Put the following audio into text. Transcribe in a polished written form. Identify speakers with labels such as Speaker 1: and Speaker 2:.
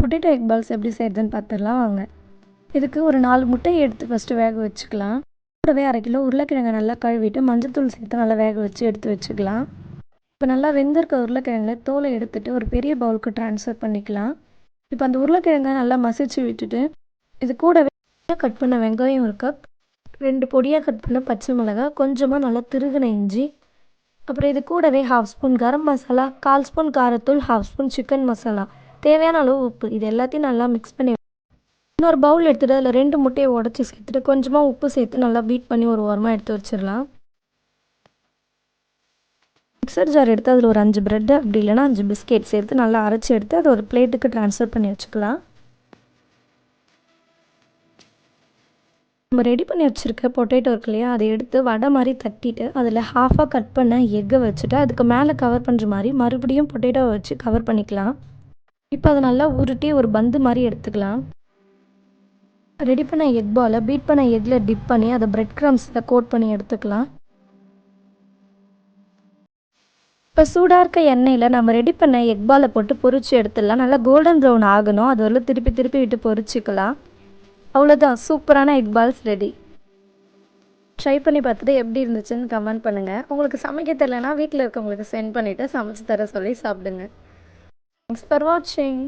Speaker 1: Potato egg balls எப்படி செய்கிறதுன்னு பார்த்துடலாம் வாங்க. இதுக்கு ஒரு 4 முட்டையை எடுத்து ஃபஸ்ட்டு வேக வச்சுக்கலாம். கூடவே 1/2 கிலோ உருளைக்கிழங்கை நல்லா கழுவிட்டு மஞ்சத்தூள் சேர்த்து நல்லா வேக வச்சு எடுத்து வச்சுக்கலாம். இப்போ நல்லா வெந்திருக்க உருளைக்கிழங்குல தோலை எடுத்துகிட்டு ஒரு பெரிய பவுலுக்கு ட்ரான்ஸ்ஃபர் பண்ணிக்கலாம். இப்போ அந்த உருளைக்கிழங்கை நல்லா மசிச்சு விட்டுட்டு இது கூடவே கட் பண்ண வெங்காயம் 1 கப், 2 பொடியாக கட் பண்ண பச்சை மிளகாய், கொஞ்சமாக நல்லா திருகின இஞ்சி, அப்புறம் இது கூடவே 1/2 ஸ்பூன் கரம் மசாலா, 1/4 ஸ்பூன் காரத்தூள், 1/2 ஸ்பூன் சிக்கன் மசாலா, தேவையான அளவு உப்பு. இது எல்லாத்தையும் நல்லா மிக்ஸ் பண்ணி இன்னொரு பவுல் எடுத்துகிட்டு அதில் 2 முட்டையை உடச்சி சேர்த்துட்டு கொஞ்சமாக உப்பு சேர்த்து நல்லா பீட் பண்ணி ஒரு ஓரமாக எடுத்து வச்சிடலாம். மிக்சர் ஜார் எடுத்து அதில் ஒரு 5 ப்ரெட்டு அப்படி இல்லைனா 5 பிஸ்கெட் சேர்த்து நல்லா அரைச்சி எடுத்து அதை ஒரு பிளேட்டுக்கு ட்ரான்ஸ்ஃபர் பண்ணி வச்சுக்கலாம். நம்ம ரெடி பண்ணி வச்சுருக்க பொட்டேட்டோ இருக்கு இல்லையா, அதை எடுத்து வடை மாதிரி தட்டிட்டு அதில் ஹாஃபாக கட் பண்ண எக்கை வச்சுட்டு அதுக்கு மேலே கவர் பண்ணுற மாதிரி மறுபடியும் பொட்டேட்டோவை வச்சு கவர் பண்ணிக்கலாம். இப்போ அதை நல்லா உருட்டி ஒரு பந்து மாதிரி எடுத்துக்கலாம். ரெடி பண்ண எக் பாலை பீட் பண்ண எக்கில் டிப் பண்ணி அதை பிரெட் க்ரம்ஸில் கோட் பண்ணி எடுத்துக்கலாம். இப்போ சூடாக இருக்க எண்ணெயில் நம்ம ரெடி பண்ண எக் பாலை போட்டு பொரிச்சு எடுத்துடலாம். நல்லா கோல்டன் ப்ரௌன் ஆகணும், அது வரல திருப்பி திருப்பி விட்டு பொரிச்சிக்கலாம். அவ்வளோதான், சூப்பரான எக் பால்ஸ் ரெடி. ட்ரை பண்ணி பார்த்துட்டு எப்படி இருந்துச்சுன்னு கமெண்ட் பண்ணுங்கள். உங்களுக்கு சமைக்க தெரியலனா வீட்டில் இருக்கவங்களுக்கு சென்ட் பண்ணிவிட்டு சமைச்சு தர சொல்லி சாப்பிடுங்க. தேங்க்ஸ் ஃபார் வாட்சிங்.